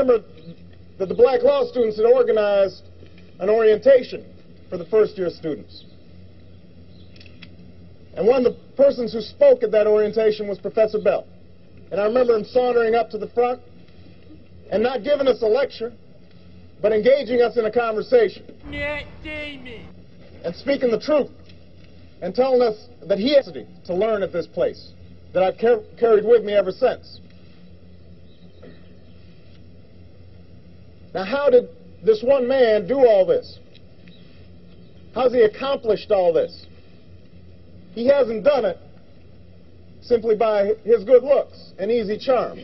remember that the black law students had organized an orientation for the first-year students. And one of the persons who spoke at that orientation was Professor Bell. And I remember him sauntering up to the front and not giving us a lecture, but engaging us in a conversation. And speaking the truth and telling us that he has to learn at this place that I've carried with me ever since. Now, how did this one man do all this? How's he accomplished all this? He hasn't done it simply by his good looks and easy charm.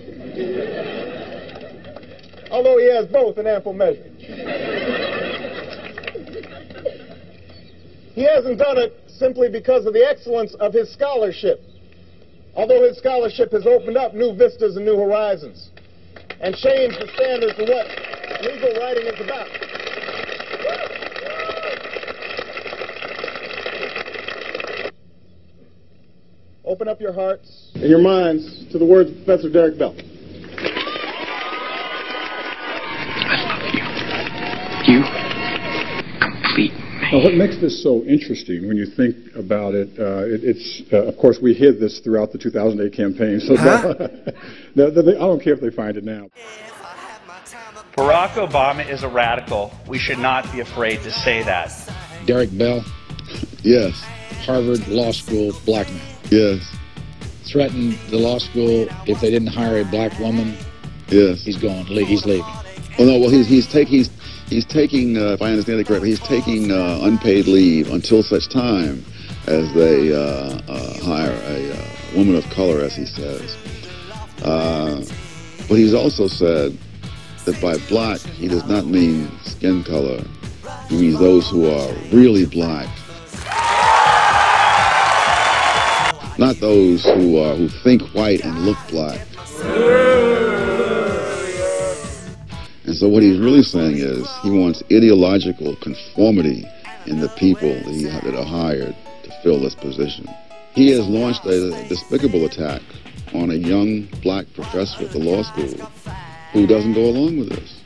Although he has both in ample measure. He hasn't done it simply because of the excellence of his scholarship. Although his scholarship has opened up new vistas and new horizons and changed the standards of what legal writing is about. Open up your hearts and your minds to the words of Professor Derek Bell. I love you. You complete me. Well, what makes this so interesting when you think about it, of course, we hid this throughout the 2008 campaign, so I don't care if they find it now. Barack Obama is a radical. We should not be afraid to say that. Derek Bell? Yes. Harvard Law School black man. Yes. Threatened the law school if they didn't hire a black woman. Yes. He's going. He's leaving. Oh no. Well, he's taking. If I understand it correctly, he's taking unpaid leave until such time as they hire a woman of color, as he says. But he's also said that by black he does not mean skin color. He means those who are really black. Not those who think white and look black. And so what he's really saying is he wants ideological conformity in the people that are hired to fill this position. He has launched a despicable attack on a young black professor at the law school who doesn't go along with this.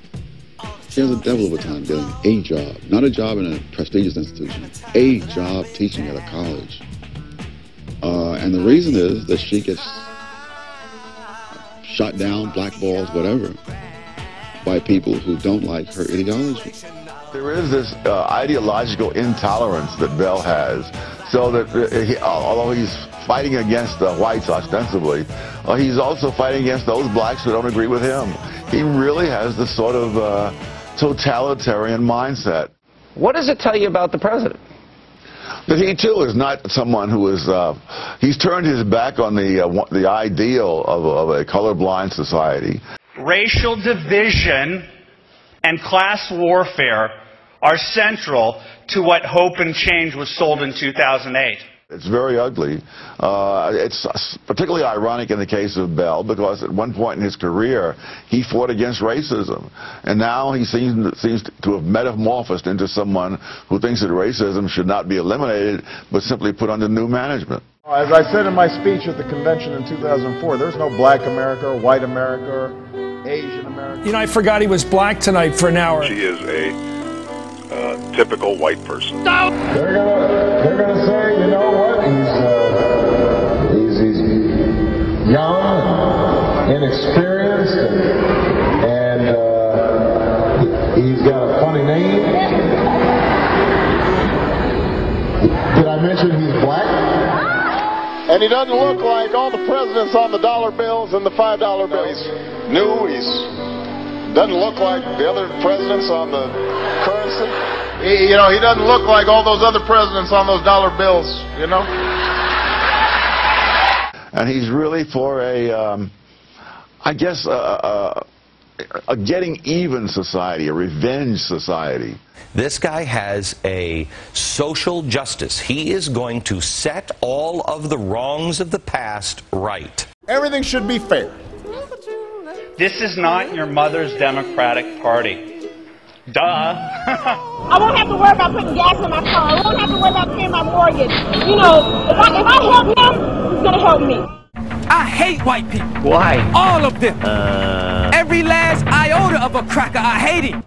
She has a devil of a time getting a job, not a job in a prestigious institution, a job teaching at a college. And the reason is that she gets shot down, blackballed, whatever, by people who don't like her ideology. There is this ideological intolerance that Bell has, so that although he's fighting against the whites ostensibly, he's also fighting against those blacks who don't agree with him. He really has this sort of totalitarian mindset. What does it tell you about the president? That he too is not someone who is, he's turned his back on the ideal of a colorblind society. Racial division and class warfare are central to what Hope and Change was sold in 2008. It's very ugly. It's particularly ironic in the case of Bell because at one point in his career he fought against racism, and now he seems to have metamorphosed into someone who thinks that racism should not be eliminated but simply put under new management. As I said in my speech at the convention in 2004, there's no black America or white America or Asian America. You know, I forgot he was black tonight for an hour. She is a typical white person. They're gonna say, you know what? He's young, inexperienced, and he's got a funny name. Did I mention he's black? And he doesn't look like all the presidents on the dollar bills and the $5 bills. He's new. Doesn't look like the other presidents on the currency. He doesn't look like all those other presidents on those dollar bills, you know. And he's really for I guess, a getting even society, a revenge society. This guy has a social justice. He is going to set all of the wrongs of the past right. Everything should be fair. This is not your mother's Democratic Party. Duh. I won't have to worry about putting gas in my car. I won't have to worry about paying my mortgage. You know, if I help him, he's going to help me. I hate white people. Why? All of them. every last iota of a cracker. I hate him.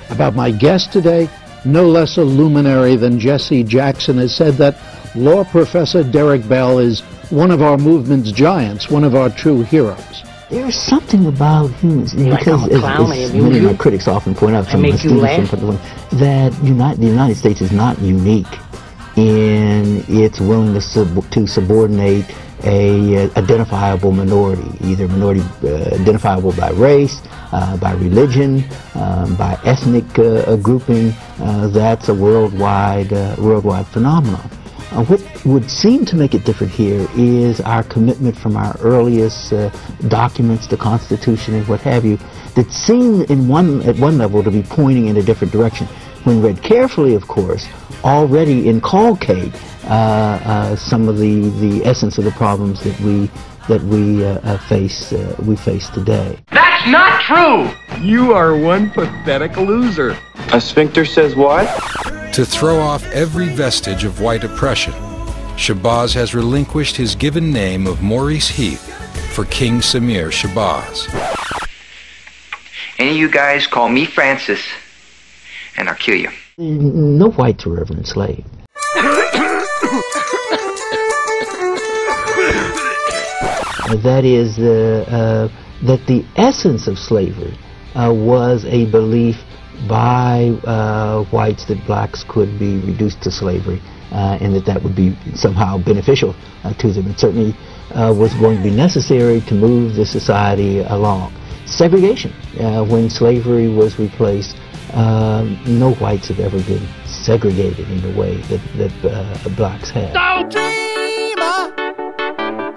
About my guest today, no less a luminary than Jesse Jackson has said that law professor Derek Bell is one of our movement's giants, one of our true heroes. There's something about him, because as many of my critics often point out, some of my students that the United States is not unique in its willingness to subordinate a identifiable minority, either minority identifiable by race, by religion, by ethnic grouping. That's a worldwide phenomenon. What would seem to make it different here is our commitment from our earliest documents, the Constitution and what have you, that seem at one level to be pointing in a different direction. When read carefully, of course, already inculcate some of the essence of the problems that we face today. That's not true! You are one pathetic loser. A sphincter says what? To throw off every vestige of white oppression, Shabazz has relinquished his given name of Maurice Heath for King Samir Shabazz. Any of you guys call me Francis, and I'll kill you. No whites were ever enslaved. That is, that the essence of slavery was a belief by whites that blacks could be reduced to slavery, and that would be somehow beneficial to them. It certainly was going to be necessary to move the society along. Segregation, when slavery was replaced, no whites have ever been segregated in the way that blacks have. Dreamer,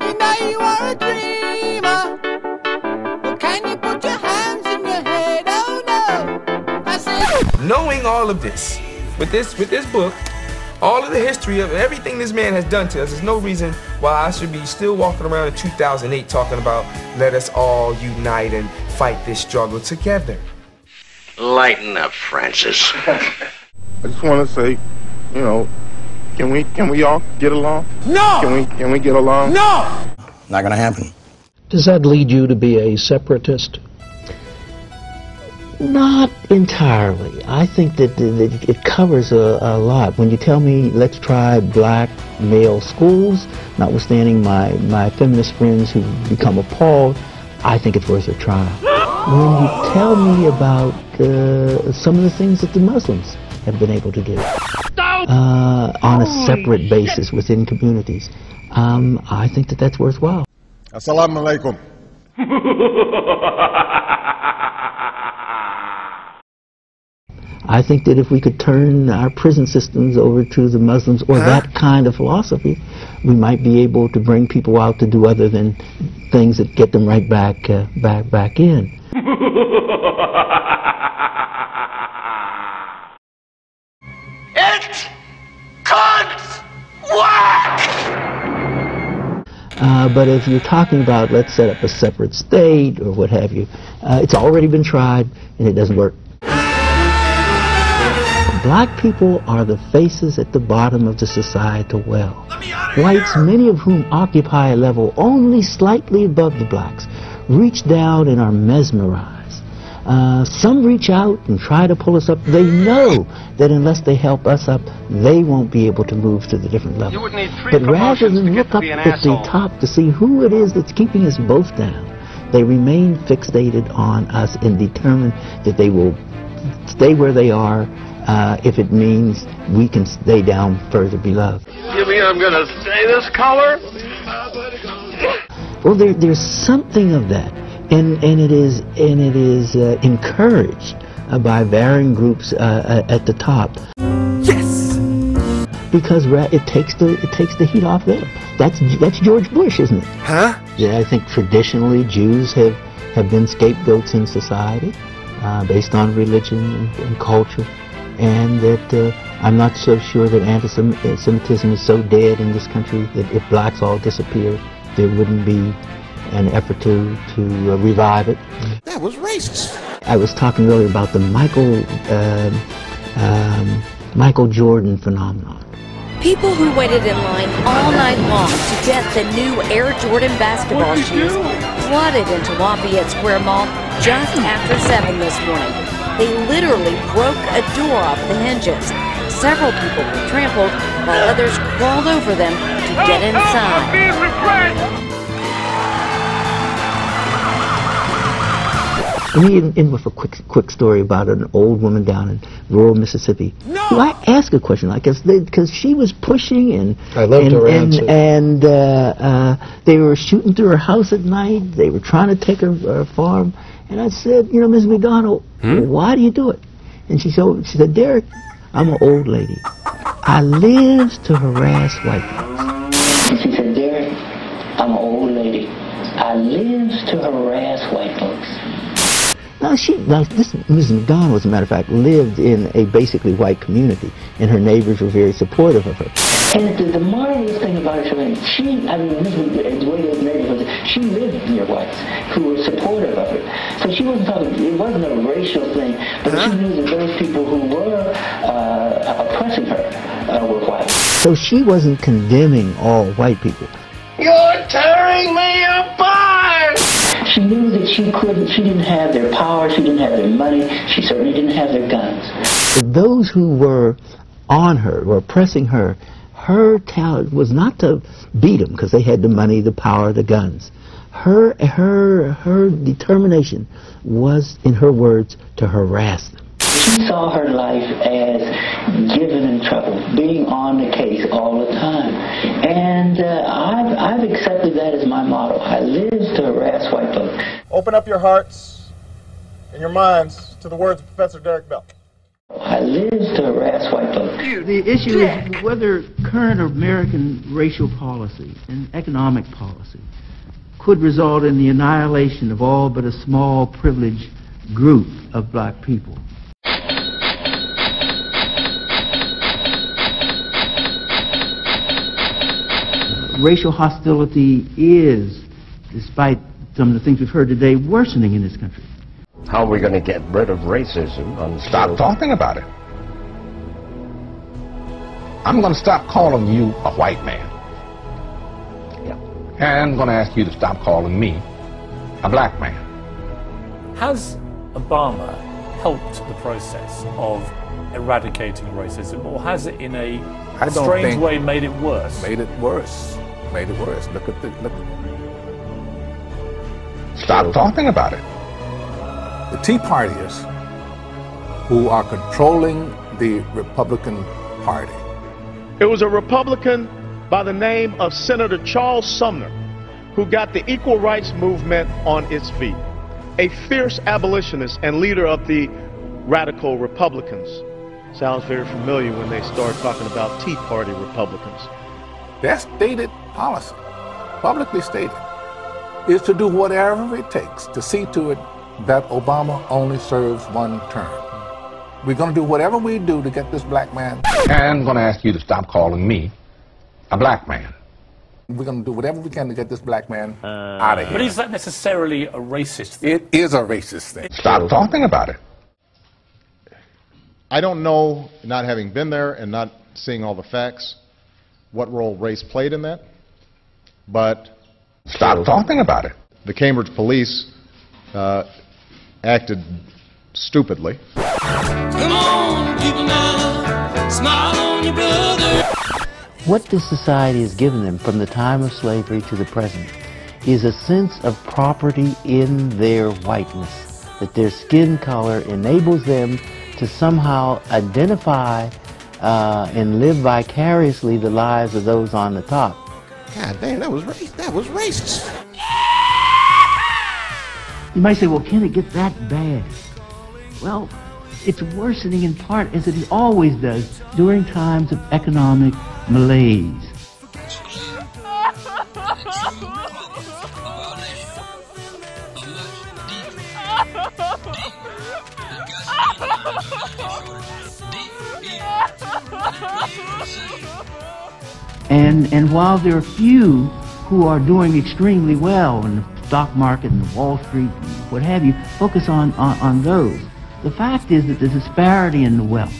you know you are a dreamer. Well, can you put your hands in your head? Oh no, I said. Knowing all of this, with this book, all of the history of everything this man has done to us, there's no reason why I should be still walking around in 2008 talking about let us all unite and fight this struggle together. Lighten up, Francis. I just want to say, you know, can we all get along? No! Can we get along? No! Not gonna happen. Does that lead you to be a separatist? Not entirely. I think that it covers a lot. When you tell me, let's try black male schools, notwithstanding my feminist friends who become appalled, I think it's worth a try. When you tell me about some of the things that the Muslims have been able to do on a separate basis within communities, I think that that's worthwhile. Assalamu alaikum. I think that if we could turn our prison systems over to the Muslims or that kind of philosophy, we might be able to bring people out to do other than things that get them right back in. It can't work! But if you're talking about let's set up a separate state or what have you, it's already been tried and it doesn't work. Black people are the faces at the bottom of the societal well. Whites, many of whom occupy a level only slightly above the blacks, reach down and are mesmerized. Some reach out and try to pull us up. They know that unless they help us up, they won't be able to move to the different levels. But rather than look up at the top to see who it is that's keeping us both down, they remain fixated on us and determined that they will stay where they are if it means we can stay down further below. You mean I'm going to stay this color? Well, there's something of that, and it is encouraged by varying groups at the top. Yes, because it takes the heat off them. That's George Bush, isn't it? Huh? Yeah, I think traditionally Jews have been scapegoats in society based on religion and culture. and that I'm not so sure that anti-Semitism is so dead in this country that if blacks all disappeared, there wouldn't be an effort to revive it. That was racist. I was talking earlier about the Michael Jordan phenomenon. People who waited in line all night long to get the new Air Jordan basketball shoes flooded into Lafayette Square Mall just after 7 this morning. They literally broke a door off the hinges. Several people were trampled while others crawled over them to get inside. Let me end with a quick story about an old woman down in rural Mississippi. No! Who I asked a question like this because she was pushing and I loved her answer. And they were shooting through her house at night. They were trying to take her farm. And I said, you know, Ms. McDonald, why do you do it? And she said, Derek, I'm an old lady. I live to harass white folks. She said, Derek, I'm an old lady. I live to harass white folks. Now, this Mrs. McDonald, as a matter of fact, lived in a basically white community, and her neighbors were very supportive of her. And the marvelous thing about her, the way those neighbors, she lived near whites who were supportive of her. So she wasn't talking, it wasn't a racial thing, but she knew that those people who were oppressing her were white. So she wasn't condemning all white people. You're tearing me apart! She knew that she didn't have their power, she didn't have their money, she certainly didn't have their guns. But those who were on her, were oppressing her, her talent was not to beat them because they had the money, the power, the guns. Her determination was, in her words, to harass them. She saw her life as given in trouble, being on the case all the time. And I've accepted that as my motto. I live to harass white folks. Open up your hearts and your minds to the words of Professor Derek Bell. I live to harass white folks. The issue is whether current American racial policy and economic policy could result in the annihilation of all but a small privileged group of black people. Racial hostility is, despite some of the things we've heard today, worsening in this country. How are we going to get rid of racism? Stop talking about it. I'm going to stop calling you a white man. Yeah. And I'm going to ask you to stop calling me a black man. Has Obama helped the process of eradicating racism, or has it in a strange way made it worse? Made it worse. Made it worse. Look. Stop talking about it. The Tea Partiers who are controlling the Republican Party. It was a Republican by the name of Senator Charles Sumner who got the equal rights movement on its feet. A fierce abolitionist and leader of the radical Republicans. Sounds very familiar when they start talking about Tea Party Republicans. Their stated policy, publicly stated, is to do whatever it takes to see to it that Obama only serves one term. We're going to do whatever we do to get this black man. And I'm going to ask you to stop calling me a black man. We're going to do whatever we can to get this black man out of here. But is that necessarily a racist thing? It is a racist thing. Stop talking about it. I don't know, not having been there and not seeing all the facts, what role race played in that, but stop talking about it. The Cambridge police acted stupidly. Come on, people now, smile on your brother. What this society has given them from the time of slavery to the present is a sense of property in their whiteness, that their skin color enables them to somehow identify and live vicariously the lives of those on the top. God damn, that was racist. You might say, well, can it get that bad? Well, it's worsening in part, as it always does, during times of economic malaise. And while there are few who are doing extremely well in the stock market and the Wall Street and what have you, focus on those. The fact is that the disparity in the wealth,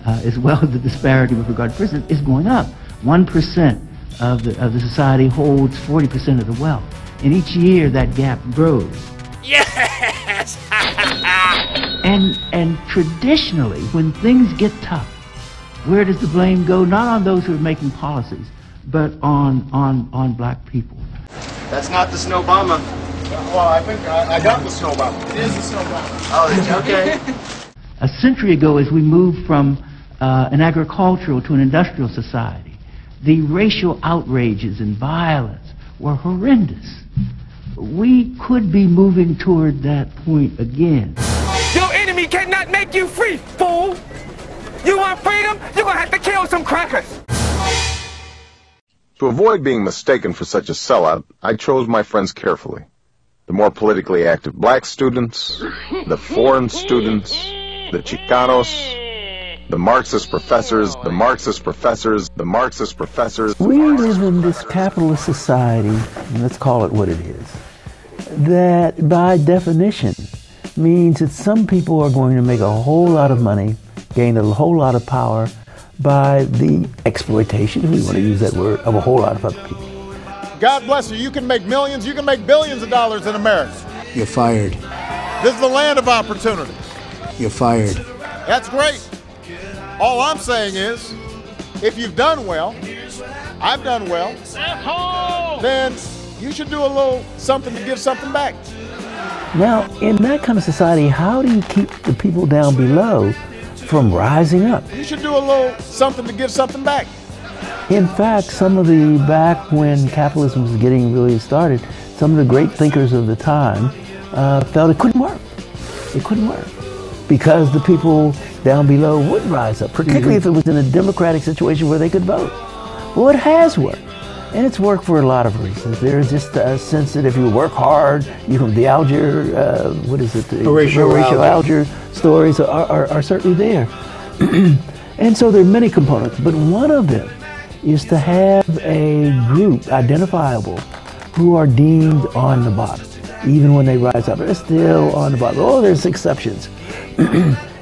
as well as the disparity with regard to prison, is going up. 1% of the society holds 40% of the wealth. And each year that gap grows. Yes! And traditionally, when things get tough, where does the blame go? Not on those who are making policies, but on black people. That's not the Snowbama. Well, I think I got the Snowbama. It is the Snowbama. Oh, okay. A century ago, as we moved from an agricultural to an industrial society, the racial outrages and violence were horrendous. We could be moving toward that point again. Your enemy cannot make you free, fool! You want freedom? You're gonna have to kill some crackers! To avoid being mistaken for such a sellout, I chose my friends carefully. The more politically active black students, the foreign students, the Chicanos, the Marxist professors, the Marxist professors, the Marxist professors. We live in this capitalist society, and let's call it what it is, that by definition means that some people are going to make a whole lot of money, gain a whole lot of power by the exploitation, if we want to use that word, of a whole lot of other people. God bless you. You can make millions, you can make billions of dollars in America. You're fired. This is the land of opportunity. You're fired. That's great. All I'm saying is, if you've done well, I've done well, then you should do a little something to give something back. Now, in that kind of society, how do you keep the people down below from rising up? You should do a little something to give something back. In fact, some of the, back when capitalism was getting really started, some of the great thinkers of the time felt it couldn't work. It couldn't work. Because the people down below would rise up, particularly if it was in a democratic situation where they could vote. Well, it has worked. And it's worked for a lot of reasons. There's just a sense that if you work hard, you can, the Alger, what is it? The Horatio Alger stories are certainly there. And so there are many components, but one of them is to have a group identifiable who are deemed on the bottom. Even when they rise up, they're still on the bottom. Oh, there's exceptions.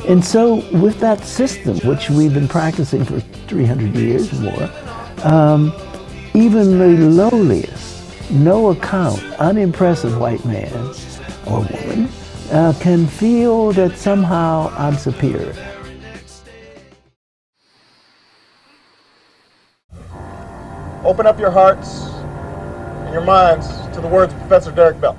And so with that system, which we've been practicing for 300 years or more, even the lowliest, no account, unimpressive white man or woman can feel that somehow I'm superior. Open up your hearts and your minds to the words of Professor Derek Bell.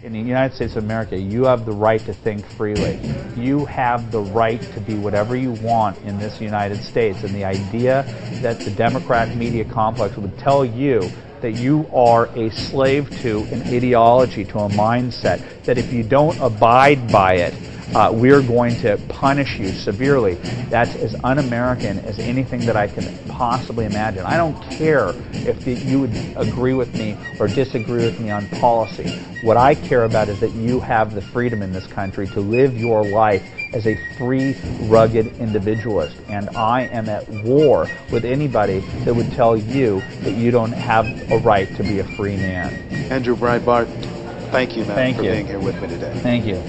In the United States of America, you have the right to think freely. You have the right to be whatever you want in this United States. And the idea that the Democrat media complex would tell you that you are a slave to an ideology, to a mindset, that if you don't abide by it, we're going to punish you severely. That's as un-American as anything that I can possibly imagine. I don't care if you would agree with me or disagree with me on policy. What I care about is that you have the freedom in this country to live your life as a free, rugged individualist. And I am at war with anybody that would tell you that you don't have a right to be a free man. Andrew Breitbart, thank you, man, Thank for you. being here with me today. Thank you.